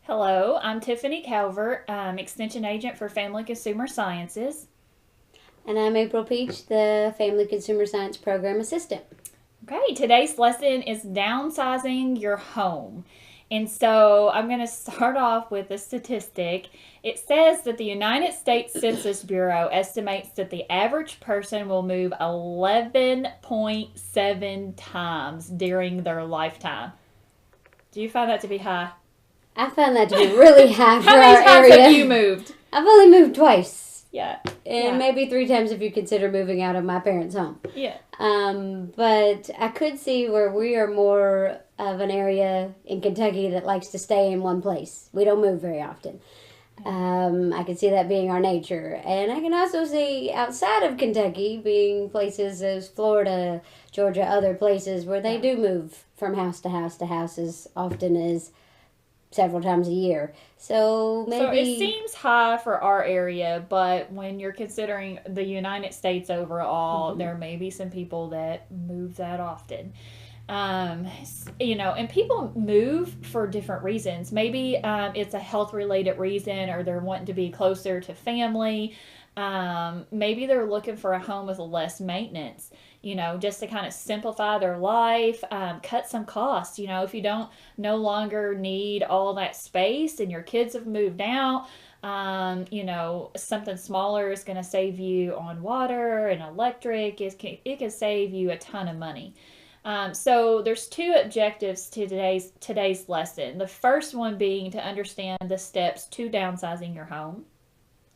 Hello, I'm Tiffany Calvert, Extension Agent for Family Consumer Sciences. And I'm April Peach, the Family Consumer Science Program Assistant. Okay, today's lesson is downsizing your home. And so I'm going to start off with a statistic. It says that the United States Census Bureau estimates that the average person will move 11.7 times during their lifetime. Do you find that to be high? I found that to be really high for How many our times area. have you moved? I've only moved twice. Yeah. And maybe 3 times if you consider moving out of my parents' home. Yeah. But I could see where we are more of an area in Kentucky that likes to stay in one place. We don't move very often. I can see that being our nature. And I can also see outside of Kentucky being places as Florida, Georgia, other places where they do move from house to house to house as often as several times a year. So maybe. So it seems high for our area, but when you're considering the United States overall, there may be some people that move that often. And people move for different reasons. Maybe it's a health related reason, or they're wanting to be closer to family. Maybe they're looking for a home with less maintenance, just to kind of simplify their life, cut some costs. If you don't no longer need all that space and your kids have moved out, something smaller is going to save you on water and electric. It can save you a ton of money. So there's two objectives to today's lesson. The first one being to understand the steps to downsizing your home.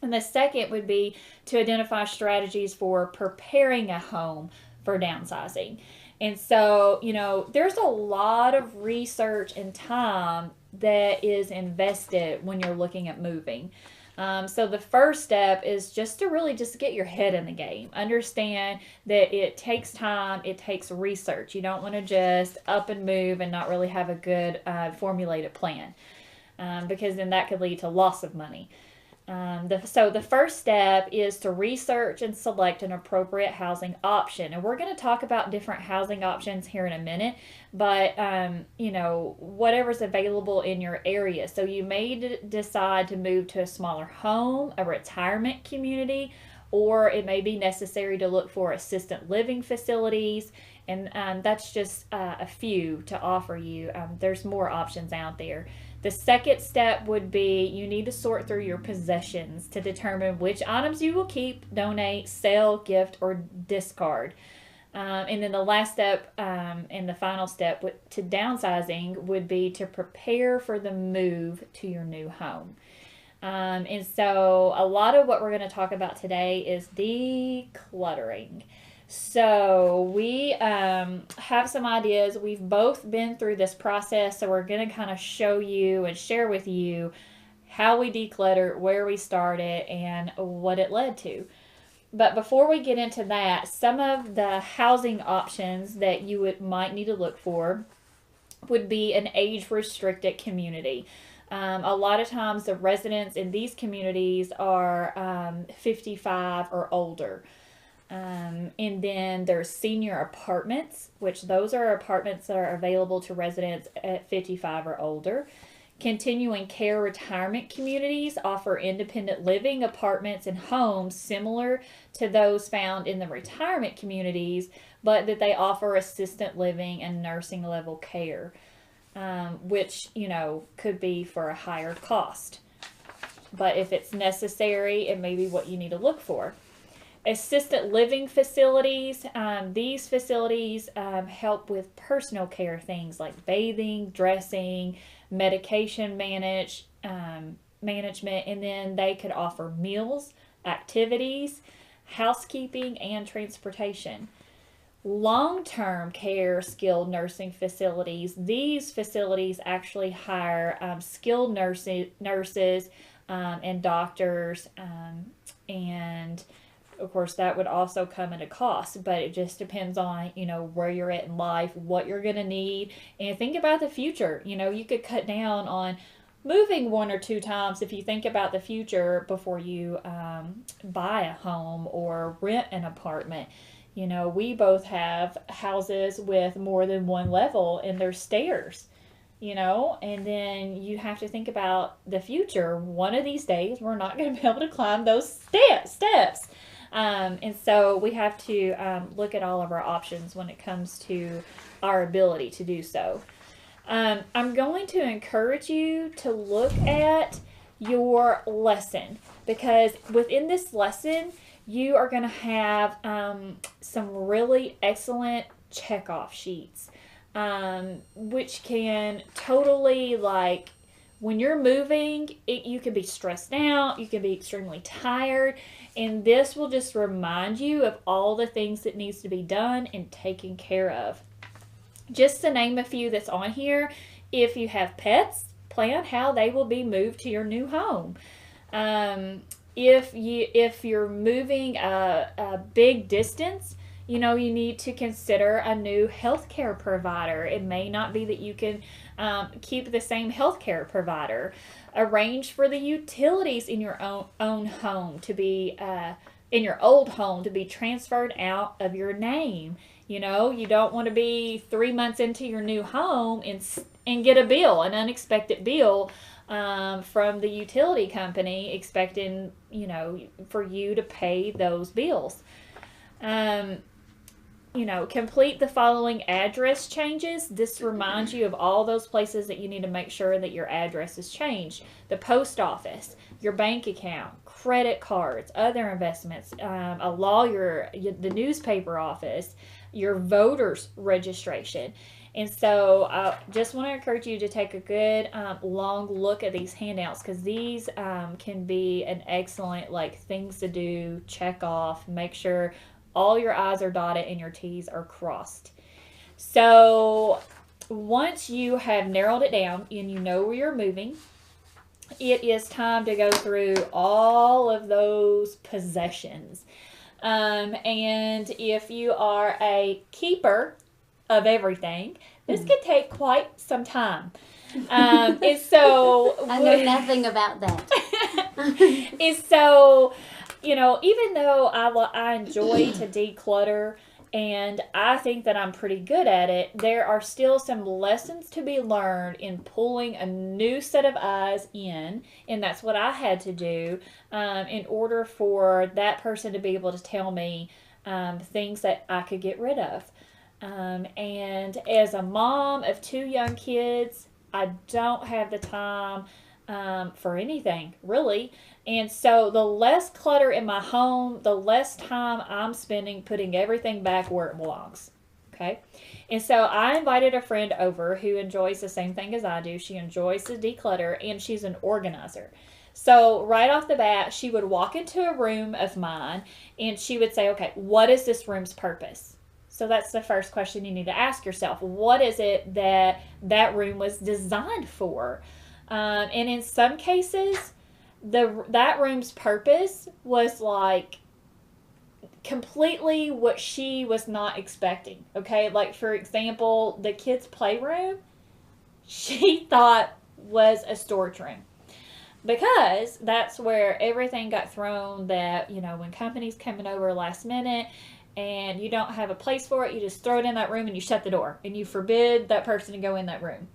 And the second would be to identify strategies for preparing a home for downsizing. And so, there's a lot of research and time that is invested when you're looking at moving. So the first step is just to really just get your head in the game. Understand that it takes time, it takes research. You don't want to just up and move and not really have a good formulated plan, because then that could lead to loss of money. So the first step is to research and select an appropriate housing option. And we're going to talk about different housing options here in a minute, but whatever's available in your area. So you may decide to move to a smaller home, a retirement community, or it may be necessary to look for assisted living facilities. And that's just a few to offer you. There's more options out there. The second step would be you need to sort through your possessions to determine which items you will keep, donate, sell, gift, or discard. And then the last step and the final step to downsizing would be to prepare for the move to your new home. And so a lot of what we're going to talk about today is decluttering. So we have some ideas. We've both been through this process, so we're going to kind of show you and share with you how we declutter, where we started, and what it led to. But before we get into that, some of the housing options that you might need to look for would be an age-restricted community. A lot of times the residents in these communities are 55 or older. And then there's senior apartments, which those are apartments that are available to residents at 55 or older. Continuing care retirement communities offer independent living apartments and homes similar to those found in the retirement communities, but that they offer assisted living and nursing level care, which, could be for a higher cost. But if it's necessary, it may be what you need to look for. Assisted living facilities. These facilities help with personal care things like bathing, dressing, medication management, and then they could offer meals, activities, housekeeping, and transportation. Long-term care skilled nursing facilities. These facilities actually hire skilled nurses and doctors, and of course that would also come at a cost, but it just depends on where you're at in life, what you're going to need, and think about the future. You could cut down on moving one or two times if you think about the future before you buy a home or rent an apartment. We both have houses with more than one level and there's stairs. and then you have to think about the future. One of these days, we're not going to be able to climb those steps. And so we have to look at all of our options when it comes to our ability to do so. I'm going to encourage you to look at your lesson, because within this lesson, you are going to have some really excellent checkoff sheets, which can totally, like, when you're moving, you can be stressed out, you can be extremely tired, and this will just remind you of all the things that needs to be done and taken care of. Just to name a few that's on here, if you have pets, plan how they will be moved to your new home. If you're moving a big distance, you need to consider a new healthcare provider. It may not be that you can keep the same healthcare provider. Arrange for the utilities in your own home to be in your old home to be transferred out of your name. You don't want to be 3 months into your new home and get an unexpected bill from the utility company, expecting for you to pay those bills. Complete the following address changes. This reminds you of all those places that you need to make sure that your address is changed: the post office, your bank account, credit cards, other investments, a lawyer, the newspaper office, your voter's registration. And so I just want to encourage you to take a good long look at these handouts, because these can be an excellent, like, things to do, check off, make sure all your I's are dotted and your T's are crossed. So once you have narrowed it down and you know where you're moving, it is time to go through all of those possessions. And if you are a keeper of everything, this could take quite some time. And so I know nothing about that. And so, even though I enjoy to declutter, and I think that I'm pretty good at it, there are still some lessons to be learned in pulling a new set of eyes in, and that's what I had to do in order for that person to be able to tell me things that I could get rid of. And as a mom of 2 young kids, I don't have the time for anything, really. And so the less clutter in my home, the less time I'm spending putting everything back where it belongs. Okay? And so I invited a friend over who enjoys the same thing as I do. She enjoys to declutter, and she's an organizer. So right off the bat, she would walk into a room of mine and she would say, okay, what is this room's purpose? So that's the first question you need to ask yourself. What is it that room was designed for? And in some cases, that room's purpose was like completely what she was not expecting. Okay, like for example, the kids' playroom, she thought was a storage room, because that's where everything got thrown that, when companies coming over last minute and you don't have a place for it, you just throw it in that room and you shut the door and you forbid that person to go in that room.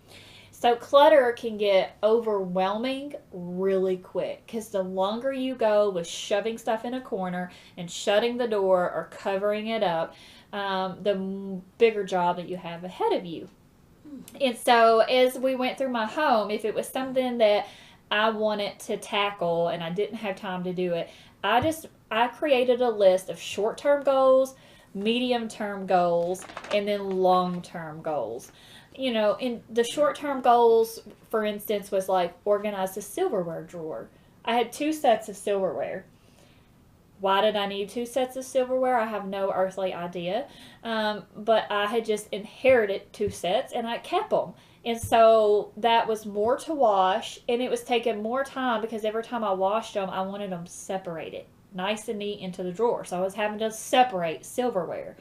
So clutter can get overwhelming really quick, because the longer you go with shoving stuff in a corner and shutting the door or covering it up, the bigger job that you have ahead of you. And so as we went through my home, if it was something that I wanted to tackle and I didn't have time to do it, I created a list of short-term goals, medium-term goals, and then long-term goals. In the short-term goals, for instance, was like organize the silverware drawer. I had 2 sets of silverware. Why did I need 2 sets of silverware? I have no earthly idea. But I had just inherited 2 sets and I kept them. And so that was more to wash, and it was taking more time because every time I washed them, I wanted them separated, nice and neat into the drawer. So I was having to separate silverware.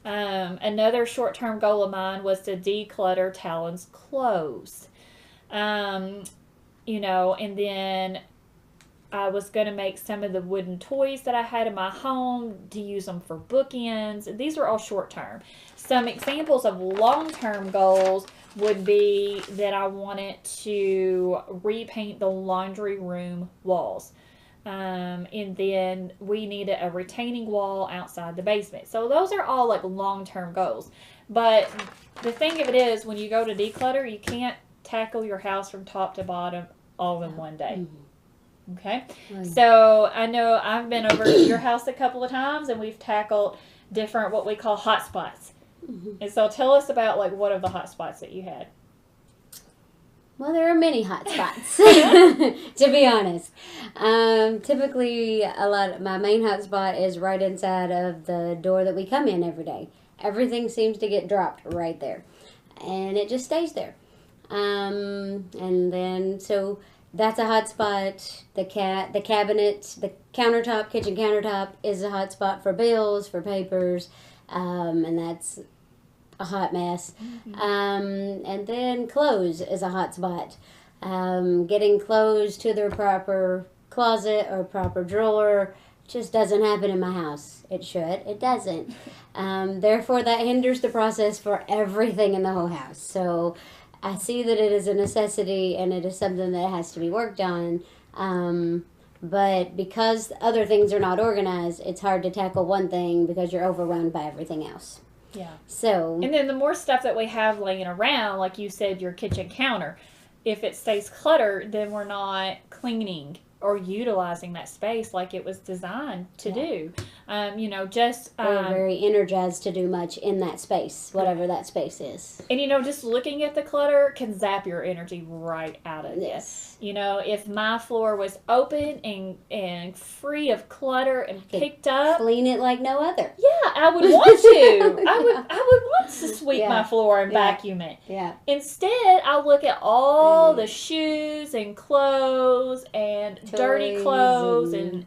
Another short-term goal of mine was to declutter Talon's clothes. And then I was going to make some of the wooden toys that I had in my home to use them for bookends. These are all short term. Some examples of long term goals would be that I wanted to repaint the laundry room walls. And then we needed a retaining wall outside the basement. So those are all like long term goals. But the thing of it is, when you go to declutter, you can't tackle your house from top to bottom all in one day. Okay? So I know I've been over to your house a couple of times and we've tackled different what we call hot spots. And so tell us about like what of the hot spots that you had. Well, there are many hot spots, to be honest. Typically, my main hot spot is right inside of the door that we come in every day. Everything seems to get dropped right there, and it just stays there. And then so that's a hot spot. The cabinet, the countertop, kitchen countertop is a hot spot for bills, for papers, and that's a hot mess. And then clothes is a hot spot. Getting clothes to their proper closet or proper drawer just doesn't happen in my house. It should. It doesn't. Therefore, that hinders the process for everything in the whole house. So I see that it is a necessity and it is something that has to be worked on. But because other things are not organized, it's hard to tackle one thing because you're overwhelmed by everything else. Yeah. So. And then the more stuff that we have laying around, like you said, your kitchen counter, if it stays cluttered, then we're not cleaning or utilizing that space like it was designed to do. Just we're very energized to do much in that space, whatever that space is. And just looking at the clutter can zap your energy right out of yes. it. If my floor was open and free of clutter and picked up, clean it like no other. Yeah, I would want to. I would want to sweep my floor and vacuum it. Yeah. Instead, I look at all the shoes and clothes and toys, dirty clothes and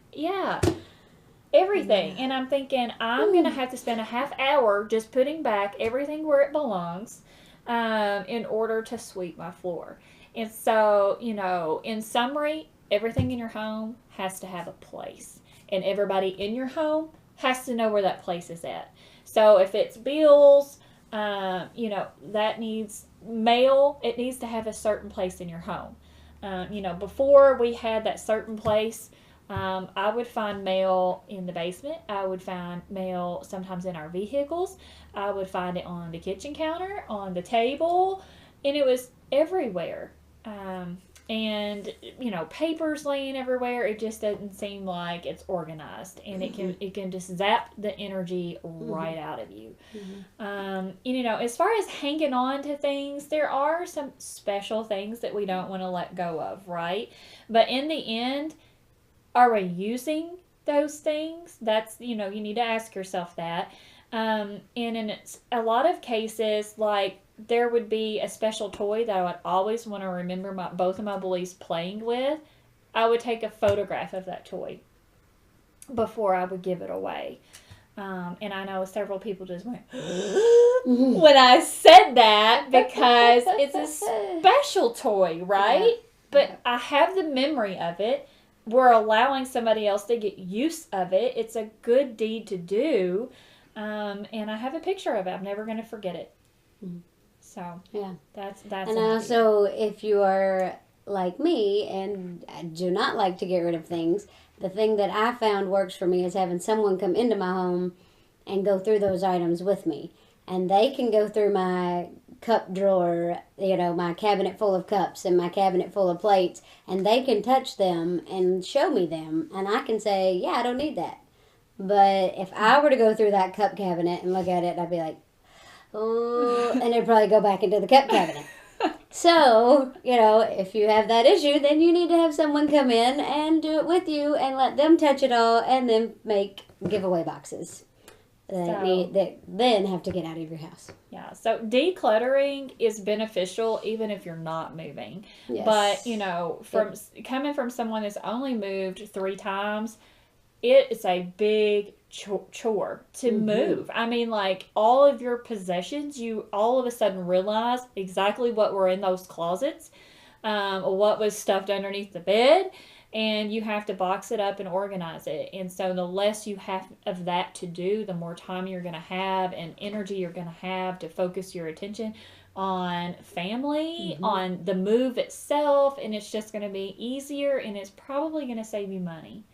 everything. And I'm thinking I'm going to have to spend a half hour just putting back everything where it belongs in order to sweep my floor. And so, in summary, everything in your home has to have a place. And everybody in your home has to know where that place is at. So if it's bills, that needs mail, it needs to have a certain place in your home. Before we had that certain place, I would find mail in the basement. I would find mail sometimes in our vehicles. I would find it on the kitchen counter, on the table, and it was everywhere. And papers laying everywhere. It just doesn't seem like it's organized, and it can just zap the energy right out of you. As far as hanging on to things, there are some special things that we don't want to let go of, right? But in the end, are we using those things? That's you need to ask yourself that. And in a lot of cases, like, there would be a special toy that I would always want to remember both of my boys playing with. I would take a photograph of that toy before I would give it away. And I know several people just went when I said that because it's a special toy, right? Yeah. But I have the memory of it. We're allowing somebody else to get use of it. It's a good deed to do. And I have a picture of it. I'm never going to forget it. So that's and also, if you are like me and do not like to get rid of things, the thing that I found works for me is having someone come into my home and go through those items with me. And they can go through my cup drawer, my cabinet full of cups and my cabinet full of plates, and they can touch them and show me them. And I can say, yeah, I don't need that. But if I were to go through that cup cabinet and look at it, I'd be like, oh, and it'd probably go back into the cup cabinet. So, if you have that issue, then you need to have someone come in and do it with you and let them touch it all and then make giveaway boxes that then have to get out of your house. Yeah, so decluttering is beneficial even if you're not moving. Yes. But, coming from someone that's only moved 3 times, it is a big chore to move. I mean, like, all of your possessions, you all of a sudden realize exactly what were in those closets, what was stuffed underneath the bed, and you have to box it up and organize it. And so the less you have of that to do, the more time you're going to have and energy you're going to have to focus your attention on family, on the move itself, and it's just going to be easier, and it's probably going to save you money.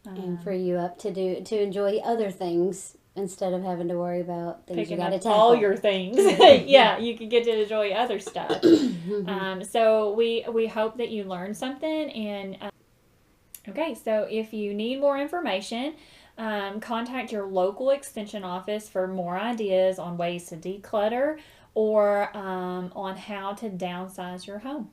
And free you up to enjoy other things instead of having to worry about things you Picking got to up tackle. all your things. Yeah, you can get to enjoy other stuff. So we hope that you learned something. And okay, so if you need more information, contact your local extension office for more ideas on ways to declutter or on how to downsize your home.